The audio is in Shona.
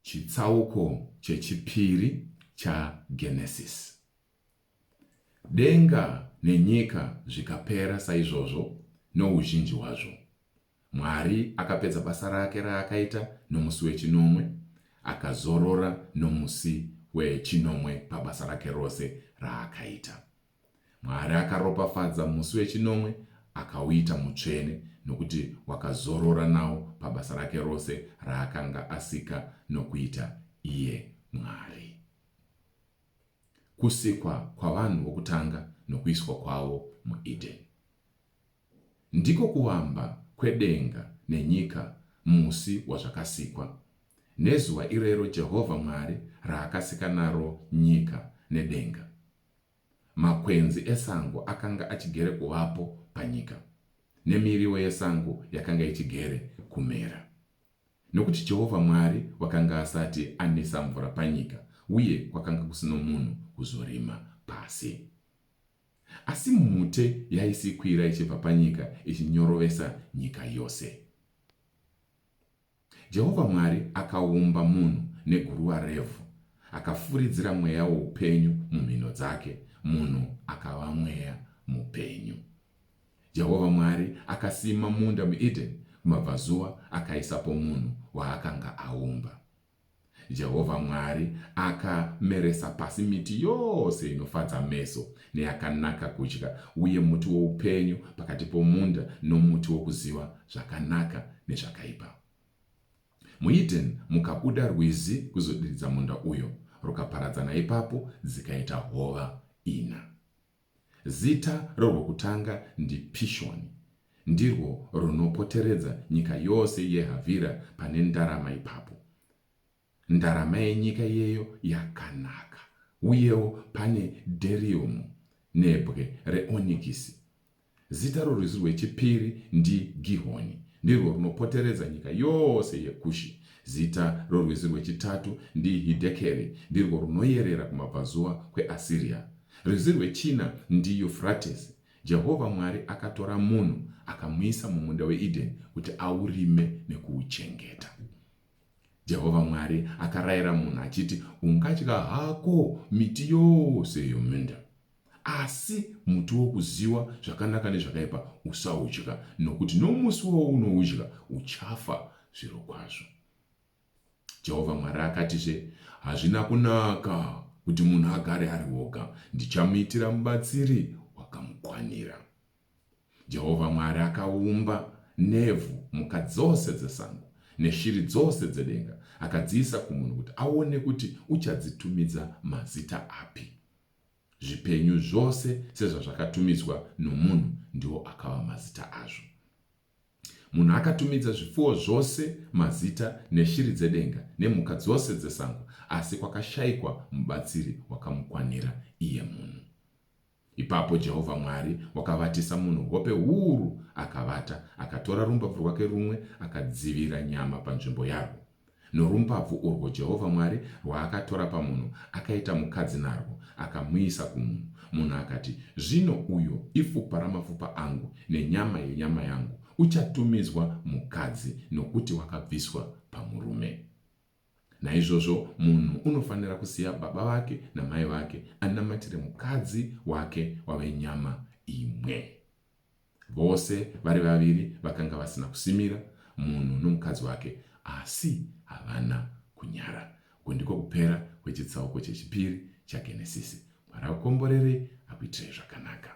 Chitsauko chechipiri chaGenesis. Denga nenyika zvikapera saizvozvo nouzhinji hwazvo. Mwari akapedza basa rake raakaita nomusi wechinomwe, akazorora nomusi wechinomwe pabasa rake rose raakaita. Mwari akaropafadza musi wechinomwe akauita mutsvene nokuti wakazorora nawo pabasa rake rose raakanga asika nokuita iye Mwari. Kusikwa kwavanhu vokutanga nokuiswa kwavo muEden ndiko kuwamba kwedenga nenyika musi wazvakasikwa. Nezuva irero Jehovha Mwari raakasika naro nyika nedenga, makwenzi esango akanga achigere kuvapo panyika, nemiriwo yesango yakanga ichigere kumera. Nokuti Jehovha Mwari wakanga asati anisa mvura panyika, uye kwakanga kusino munhu kuzorima pasi. Asi mhute yaisikwira ichibva panyika ichinyorovesa nyika yose. Jehovha Mwari akaumba munhu neguruva revhu, akafuridzira mweya woupenyu mumhino dzake, munhu akava mweya mupenyu. Jehovha Mwari akasima munda muEden, kumabvazuva akaisapo munhu waakanga aumba. Jehovha Mwari akameresa pasi miti yose inofadza meso neyakanaka kudya, uye muti woupenyu pakati pomunda nomuti wokuziva zvakanaka nezvakaipa. MuEden mukabuda rwizi kuzodiridza munda uyo, rukaparadzana ipapo dzikaita hova 4. Zita rorwokutanga ndiPishoni, ndirwo runopoteredza nyika yose yeHavira pane ndarama ipapo. Ndarama yenyika iyeyo yakanaka, uyewo pane dheriumu nebwe reonikisi. Zita rorwizi rwechipiri ndiGihoni, ndirwo runopoteredza nyika yose yeKushi. Zita rorwizi rwechitatu ndiHidhekeri, ndirwo runoyerera kumabvazuva kweAsiria. Rwizi rwechina ndiEufratesi. Jehovha Mwari akatora munhu akamuisa mumunda weEden kuti aurime nekuuchengeta. Jehovha Mwari akarayira munhu achiti, ungadya hako miti yose yomunda, asi muti wokuziva zvakanaka nezvakaipa usaudya, nokuti nomusi wounoudya uchafa zviro kwazvo. Jehovha Mwari akatizve, hazvina kunaka kuti munhu agare ari oga, ndichamuitira mubatsiri wakamukwanira. Jehovha Mwari akaumba nevhu, mhuka dzose dzesango neshiri dzose dzedenga, akadziisa kumunhu kuti aone kuti uchadzitumidza mazita api. Zvipenyu zvose sezvazvakatumidzwa nomunhu ndiwo akava mazita azvo. Munhu akatumidza zvipfuwo zvose mazita neshiri dzedenga nemhuka dzose dzesango, asi kwakashayikwa mubatsiri wakamukwanira iye munhu. Ipapo Jehovha Mwari wakavatisa munhu hope huru, akavata, akatora rumbabvu rwake rumwe akadzivira nyama panzvimbo yarwo. Norumbabvu urwo Jehovha Mwari rwaakatora pamunhu akaita mukadzi narwo, akamuisa kumunhu. Munhu akati, zvino uyo ifupa ramapfupa angu nenyama yenyama yangu, uchatumidzwa mukadzi nokuti wakabviswa pamurume. Naizvozvo munhu unofanira kusiya baba vake namai vake anamatire mukadzi wake wave nyama imwe. Vose vari vaviri vakanga vasina kusimira, munhu nomukadzi wake, asi havana kunyara. Uku ndiko kupera kwechitsauko chechipiri chaGenesisi. Mwari akukomborere akuitirei zvakanaka.